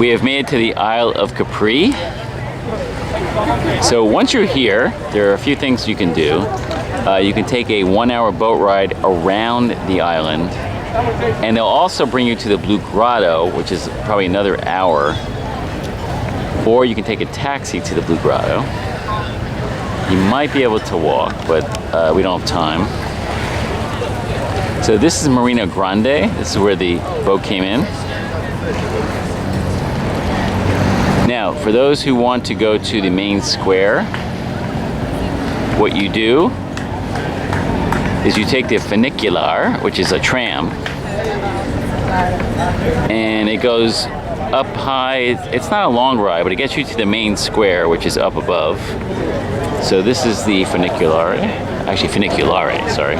We have made it to the Isle of Capri. So once you're here, there are a few things you can do. You can take a 1-hour boat ride around the island, and they'll also bring you to the Blue Grotto, which is probably another hour. Or you can take a taxi to the Blue Grotto. You might be able to walk, but we don't have time. So this is Marina Grande. This is where the boat came in. Now, for those who want to go to the main square, what you do is you take the Funicular, which is a tram, and it goes up high. It's not a long ride, but it gets you to the main square, which is up above. So this is the Funicular. Actually, Funiculare, sorry.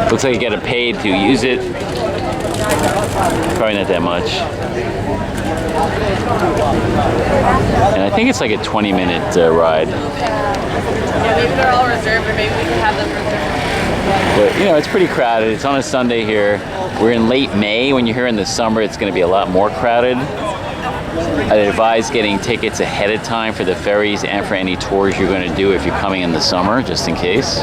Looks like you gotta pay to use it. Probably not that much. And I think it's like a 20-minute ride. Yeah, maybe they're all reserved, or maybe we can have them reserved. But, you know, it's pretty crowded. It's on a Sunday here. We're in late May. When you're here in the summer, it's going to be a lot more crowded. I'd advise getting tickets ahead of time for the ferries and for any tours you're going to do if you're coming in the summer, just in case.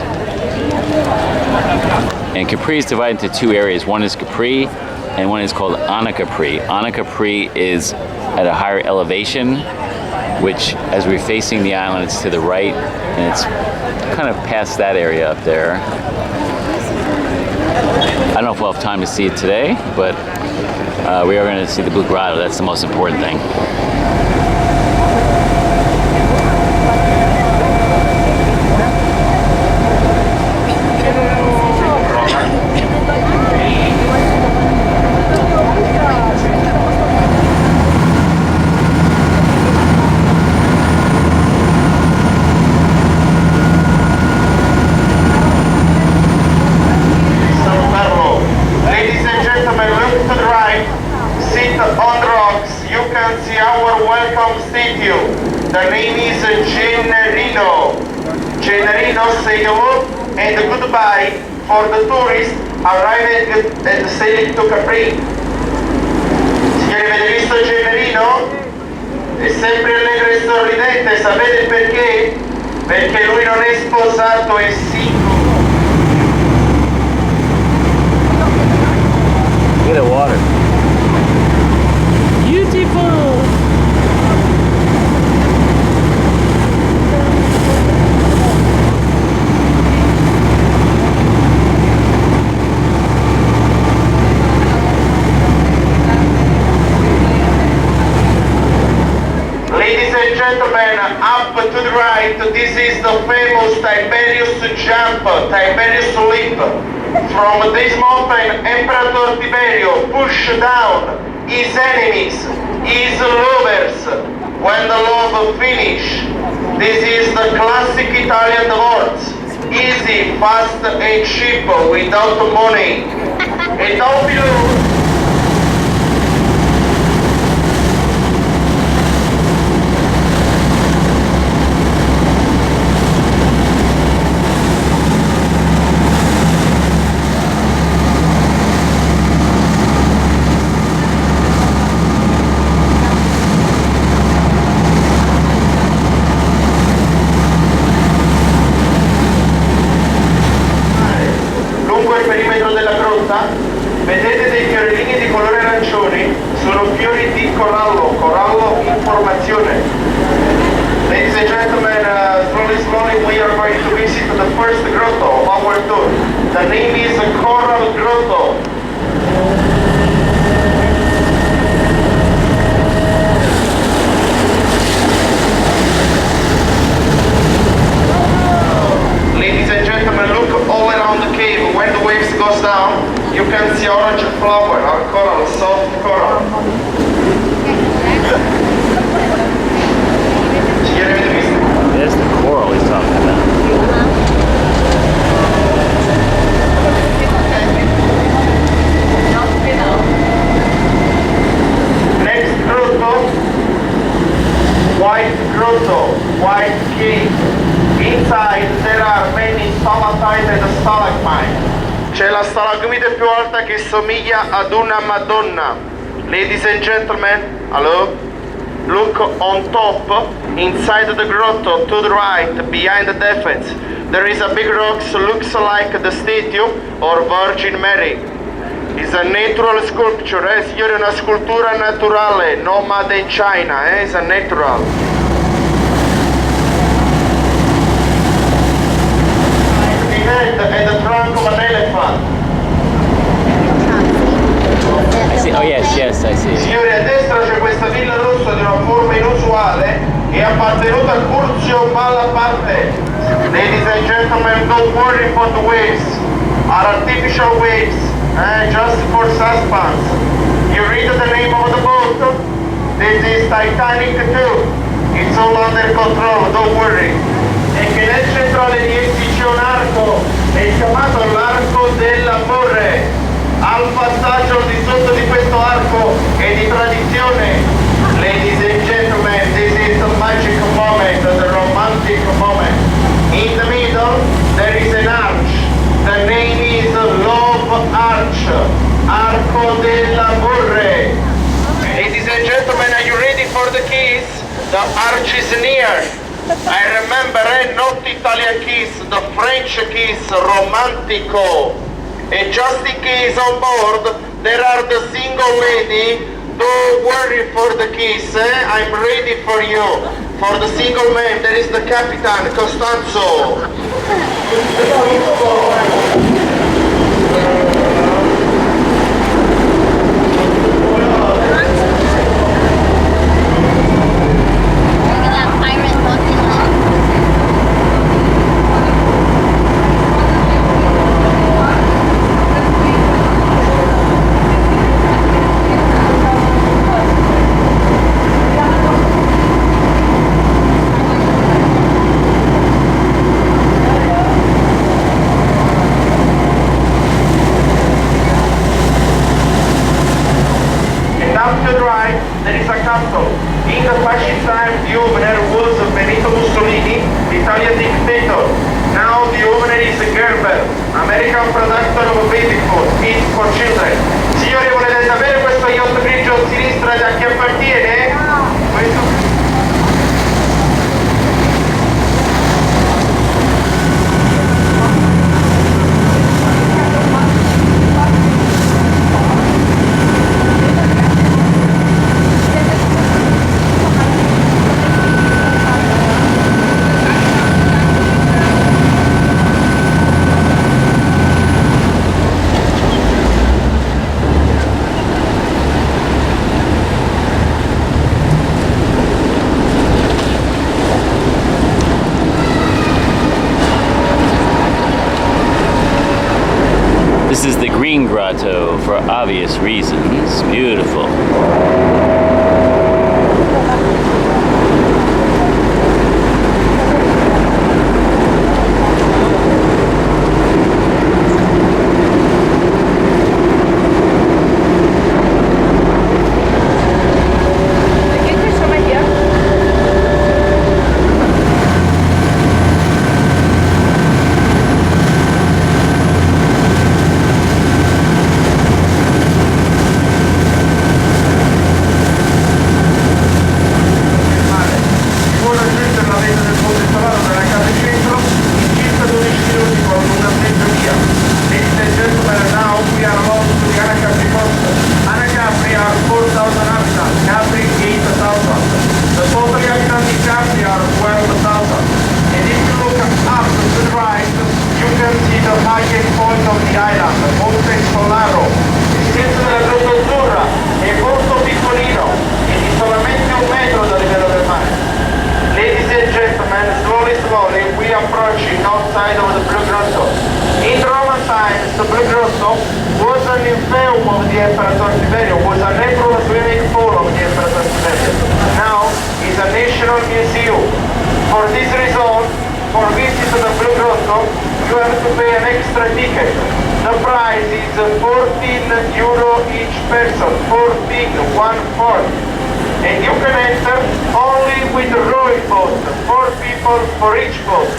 And Capri is divided into two areas. One is Capri, and one is called Anacapri. Anacapri is at a higher elevation, which, as we're facing the island, it's to the right, and it's kind of past that area up there. I don't know if we'll have time to see it today, but we are going to see the Blue Grotto. That's the most important thing. The name is Generino, say hello and goodbye for the tourists arriving and sailing to Capri. Signori, avete visto Generino? È sempre allegro e sorridente, sapete perché? Perché lui non è sposato, è singolo. Look at the water. Beautiful! Gentlemen, up to the right, this is the famous Tiberius jump, Tiberius leap. From this mountain, Emperor Tiberio pushed down his enemies, his lovers, when the love finish. This is the classic Italian divorce. Easy, fast and cheap, without money. And down below, vedete dei fiorellini di colore arancione? Sono fiori di corallo, corallo informazione. Ladies and gentlemen, slowly we are going to visit the first grotto of our tour. The name is Coral Grotto. Ladies and gentlemen, look all around the cave. When the waves goes down, you can see orange flower, or coral, soft coral. There's the coral he's talking about. Next grotto, White Grotto, White Cave. Inside there are many stalactites and stalagmites. C'è la stalagmite più alta che somiglia ad una Madonna. Ladies and gentlemen, hello? Look on top, inside the grotto, to the right, behind the defense. There is a big rock, looks like the statue or Virgin Mary. It's a natural sculpture, signore, una scultura naturale, no made in China, it's a natural. The head and the trunk of an elephant. I see. Oh yes, yes, I see. Signori, a destra c'è questa villa rossa di una forma inusuale e appartenuta al Curzio Malaparte. Ladies and gentlemen, don't worry for the waves. Are artificial waves, just for suspense. You read the name of the boat? This is Titanic 2. It's all under control, don't worry. E che nel centrale di essi c'è un arco, è chiamato l'arco dell'amore. Al passaggio al di sotto di questo arco è di tradizione. Ladies and gentlemen, this is the magic moment, the romantic moment. In the middle, there is an arch. The name is Love Arch, Arco dell'Amore. Ladies and gentlemen, are you ready for the kiss? The arch is near. I remember, not Italian kiss, the French kiss, romantico. And just in case on board there are the single lady, don't worry for the kiss, I'm ready for you. For the single man there is the Capitan Costanzo. There is a castle. In the fascist time, the owner was Benito Mussolini, Italian dictator. Now the owner is Gerber, American production of baby food, kids for children. Signori, volete sapere questo yacht grigio a sinistra da chi appartiene? Questo... This is the Green Grotto for obvious reasons. Beautiful. Anacapri are 4,000 inhabitants, Capri 8,000. The total inhabitants in Capri are 12,000. And if you look up to the right, you can see the highest point of the island, Monte Solaro. Il centro della Grotta Azzurra è molto piccolino e di solamente 1 metro dal livello del mare. Ladies and gentlemen, slowly we approaching outside of the Blue Grotto. In Roman times, the Blue Grotto was an infeum of the Emperor Tiberio, was a natural swimming pool of the Emperor Tiberio. Now, it's a national museum. For this reason, for visit to the Blue Grotto, you have to pay an extra ticket. The price is €14 each person, 14. And you can enter only with a rowing boat, 4 people for each boat.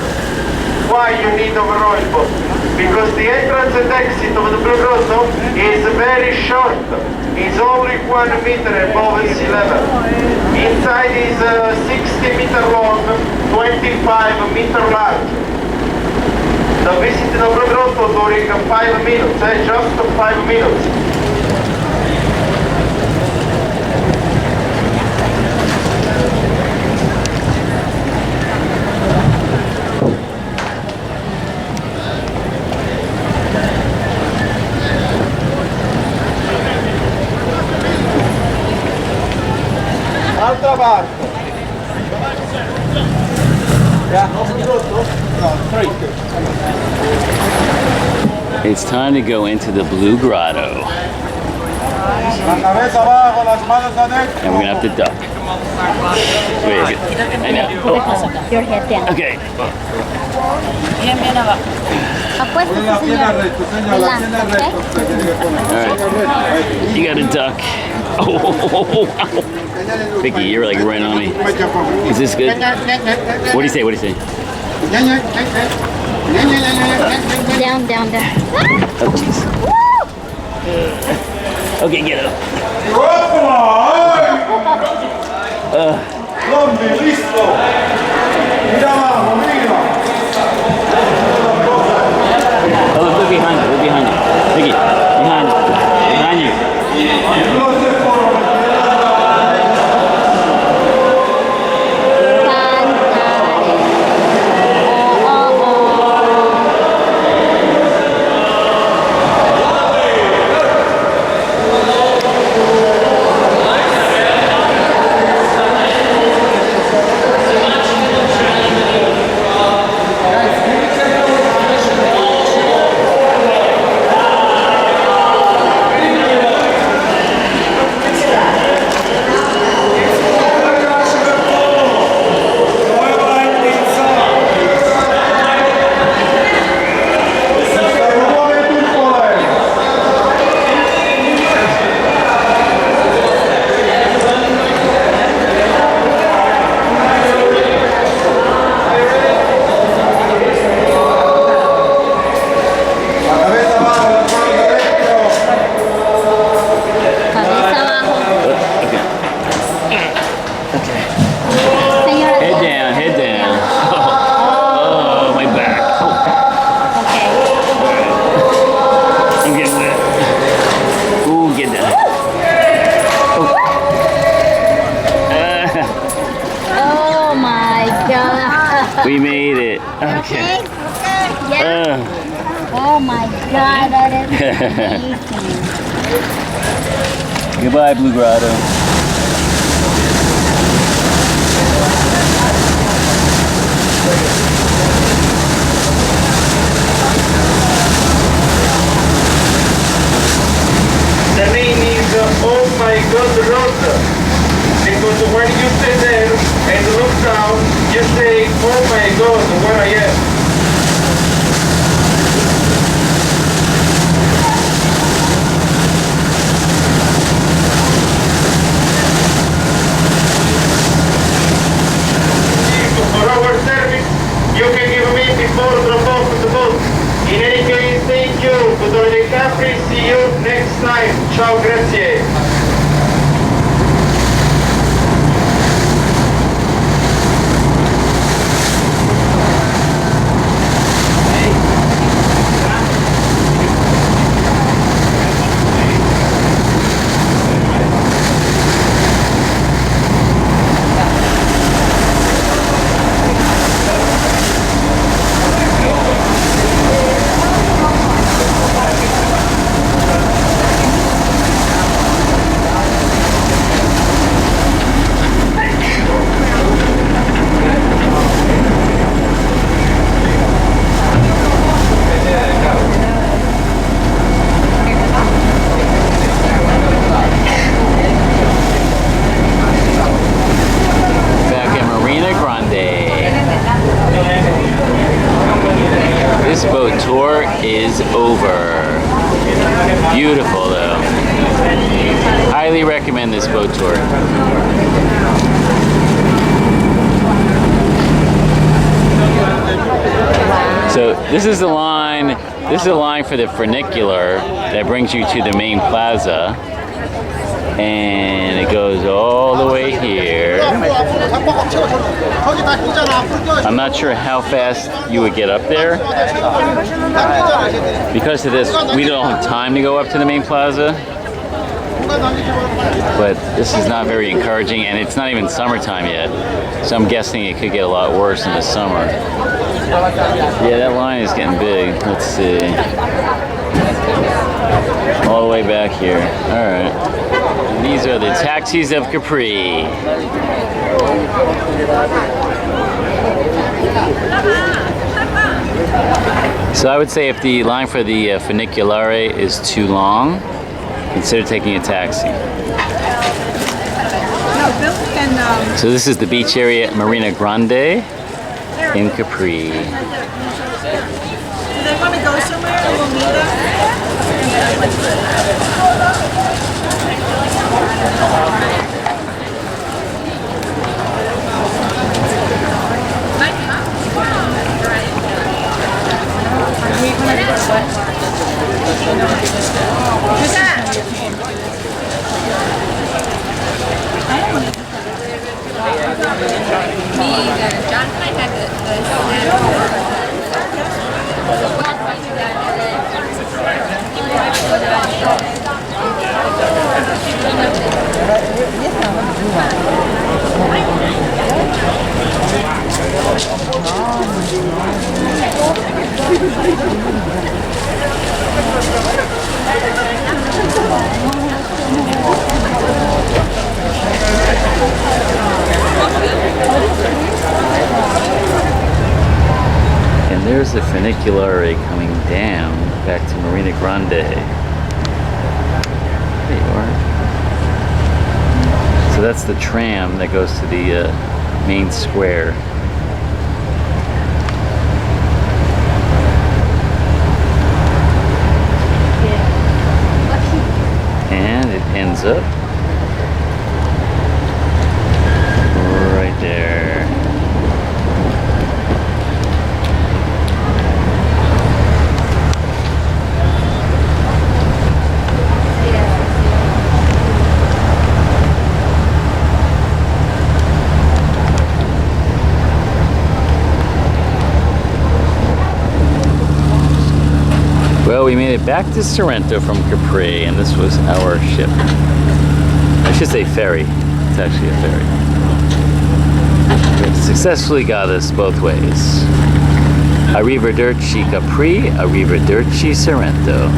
Why you need a rowing boat? Because the entrance and exit of the Blue Grotto is very short. It's only 31 meters above sea level. Inside is 60 meter long, 25 meter large. The visit to the Blue Grotto during 5 minutes, just 5 minutes. Altra parte. It's time to go into the Blue Grotto. La cabeza abajo, las manos adentro. And we're gonna have to duck. Wait, I know. Your head down. Okay. Bien, bien abajo. Apuesta, Pon la pierna señor. recta, señor, la pierna Relax, recta. Usted tiene que poner. Alright. You gotta duck. Oh, Vicky, you're like right on me. Is this good? What do you say? What do you say? Down, down, down. Oh, jeez. Okay, get up. Zombie, listo. Mira abajo, mira. Oh, look behind you. Look behind you. Vicky, behind you. Behind you. We made it. Okay. Yeah. Oh my God, that is amazing. Goodbye, Blue Grotto. The name is Oh My God Road. Because when you stay there and look down, you say, oh my God, where I am. For our service, you can give me before drop off the boat. In any case, thank you. Good Capri, see you next time. Ciao, grazie. Back at Marina Grande. This boat tour is over. Beautiful though. Highly recommend this boat tour. So this is the line. This is the line for the funicular that brings you to the main plaza. And it goes all the way here. I'm not sure how fast you would get up there. Because of this, we don't have time to go up to the main plaza. But this is not very encouraging, and it's not even summertime yet. So I'm guessing it could get a lot worse in the summer. Yeah, that line is getting big. Let's see. All the way back here. All right. These are the taxis of Capri. So I would say if the line for the Funicular is too long, consider taking a taxi. So this is the beach area at Marina Grande in Capri. Do they want to go somewhere and we'll meet them? And there's the Funicular coming down back to Marina Grande. There you are. So that's the tram that goes to the main square. And it ends up right there. Well, we made it back to Sorrento from Capri, and this was our ship. I should say ferry. It's actually a ferry. It successfully got us both ways. Arrivederci Capri, arrivederci Sorrento.